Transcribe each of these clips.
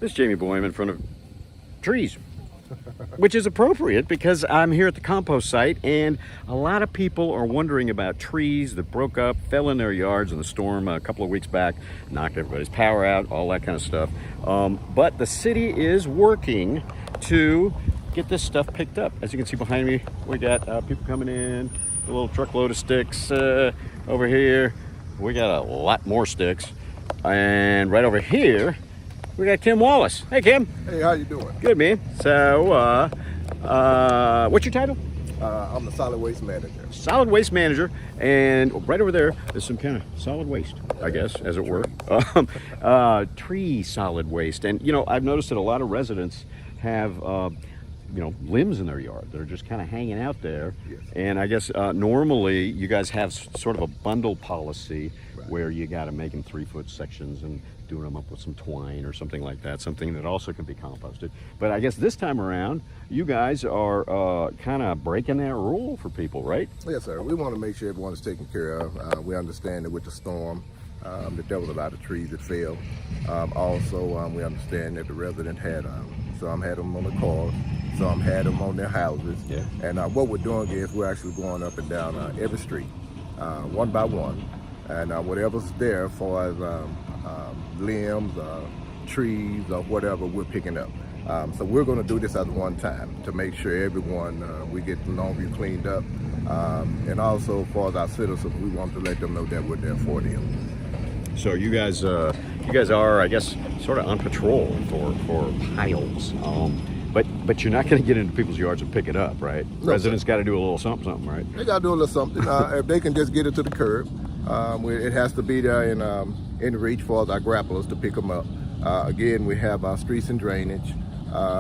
This is Jamey Boyum in front of trees, which is appropriate because I'm here at the compost site, and a lot of people are wondering about trees that broke up, fell in their yards in the storm a couple of weeks back, knocked everybody's power out, all that kind of stuff. But the city is working to get this stuff picked up. As you can see behind me, we got people coming in, a little truckload of sticks over here. We got a lot more sticks. And right over here, we got Kim Wallace. Hey, Kim. Hey, how you doing? Good, man. So, what's your title? I'm the solid waste manager. Solid waste manager. And right over there is some kind of solid waste, I guess, as it were. Tree solid waste. And, you know, I've noticed that a lot of residents have, you know, limbs in their yard that are just kind of hanging out there. Yes. And I guess normally you guys have sort of a bundle policy where you got to make them 3-foot sections and doing them up with some twine or something like that, something that also can be composted. But I guess this time around, you guys are kind of breaking that rule for people, right? Yes, sir. We want to make sure everyone's taken care of. We understand that with the storm, that there was a lot of trees that fell. Also, we understand that the resident had, some had them on the cars, some had them on their houses. Yeah. And what we're doing is we're actually going up and down every street, one by one. And whatever's there as far as limbs, trees, or whatever, we're picking up. So we're going to do this at one time to make sure everyone, we get Longview cleaned up. And also, as far as our citizens, we want to let them know that we're there for them. So you guys are, I guess, sort of on patrol for piles. But you're not going to get into people's yards and pick it up, right? No, Residents got to do a little something, right? They got to do a little something. If they can just get it to the curb, it has to be there in reach for our grapplers to pick them up. Again, we have our streets and drainage.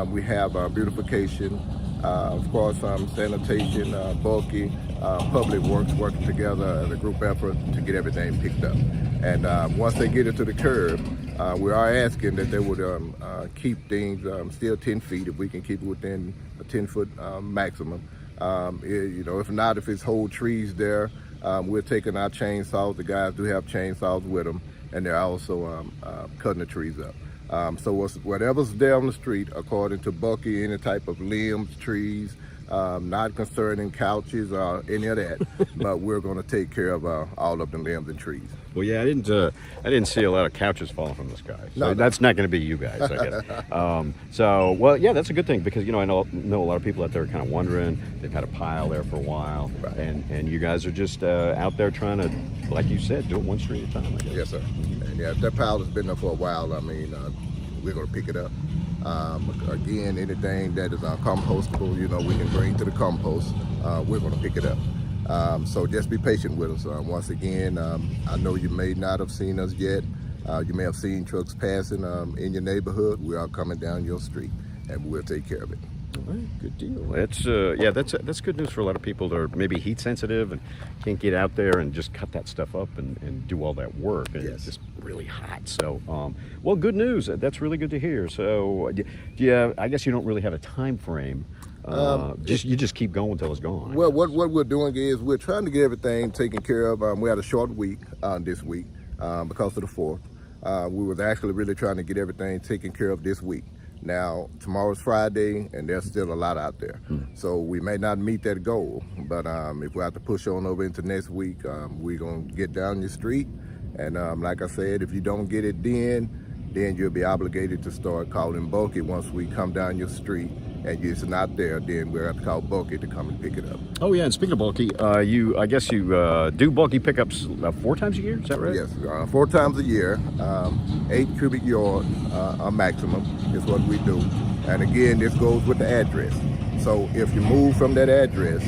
We have our beautification. Of course, sanitation, bulky, public works working together as a group effort to get everything picked up. And once they get it to the curb, we are asking that they would keep things still 10 feet if we can keep it within a 10-foot maximum. You know, if not, if it's whole trees there, we're taking our chainsaws. The guys do have chainsaws with them, and they're also cutting the trees up. So whatever's there on the street, according to Bucky, any type of limbs, trees, not concerning couches or any of that, but we're going to take care of all of the limbs and trees. Well, yeah, I didn't see a lot of couches falling from the sky. So No. that's not going to be you guys, I guess. So, well, yeah, that's a good thing because, you know, I know a lot of people out there are kind of wondering. They've had a pile there for a while, Right. and you guys are just out there trying to, like you said, do it one street at a time, I guess. Yes, sir. And yeah, that pile has been there for a while. I mean, we're going to pick it up. Again, anything that is compostable, you know, we can bring to the compost, we're going to pick it up. So just be patient with us. Once again, I know you may not have seen us yet. You may have seen trucks passing in your neighborhood. We are coming down your street, and we'll take care of it. All right, good deal. That's yeah, that's good news for a lot of people that are maybe heat sensitive and can't get out there and just cut that stuff up and do all that work. And Yes. It's just really hot. So, well, good news. That's really good to hear. So, yeah, I guess you don't really have a time frame. You just keep going until it's gone. Well, what we're doing is we're trying to get everything taken care of. We had a short week this week because of the 4th. We was actually really trying to get everything taken care of this week. Now, tomorrow's Friday, and there's still a lot out there. So we may not meet that goal, but if we have to push on over into next week, we're going to get down your street. And like I said, if you don't get it then you'll be obligated to start calling bulky once we come down your street. And if it's not there, then we'll have to call bulky to come and pick it up. Oh yeah, and speaking of bulky, I guess you do bulky pickups 4 times a year. Is that right? Yes, 4 times a year, 8 cubic yard a maximum is what we do. And again, this goes with the address. So if you move from that address,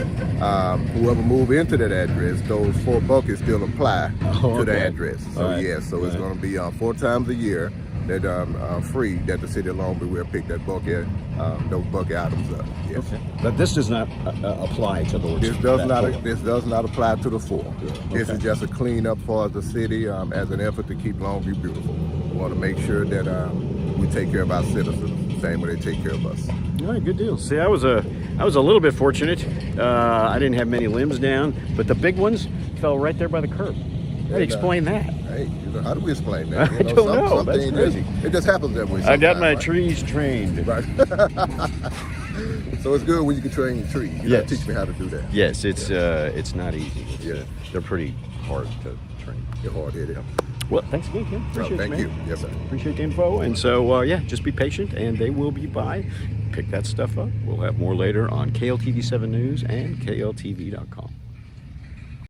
whoever move into that address, those 4 buckets still apply to the address. So right. yes, so it's going to be 4 times a year that free that the city of Longview will pick that bucket, those bucket items up. Yes. Okay. But this does not apply to those. This does not apply to the 4. This is just a cleanup for the city as an effort to keep Longview beautiful. We want to make sure that we take care of our citizens the same way they take care of us. All right, good deal. See, I was a little bit fortunate. I didn't have many limbs down, but the big ones fell right there by the curb. How do you explain that? hey, how do we explain that? I don't know. That's things crazy. It just happens that way. I got my right? trees trained. Right. So it's good when you can train your trees. You gotta teach me how to do that. Yes, it's not easy. They're pretty hard to train. You're hard-headed. Well, thanks again, Ken. Appreciate Thank it, you. man. Yes, sir. Appreciate the info. And so, just be patient, and they will be by. Pick that stuff up. We'll have more later on KLTV 7 News and KLTV.com.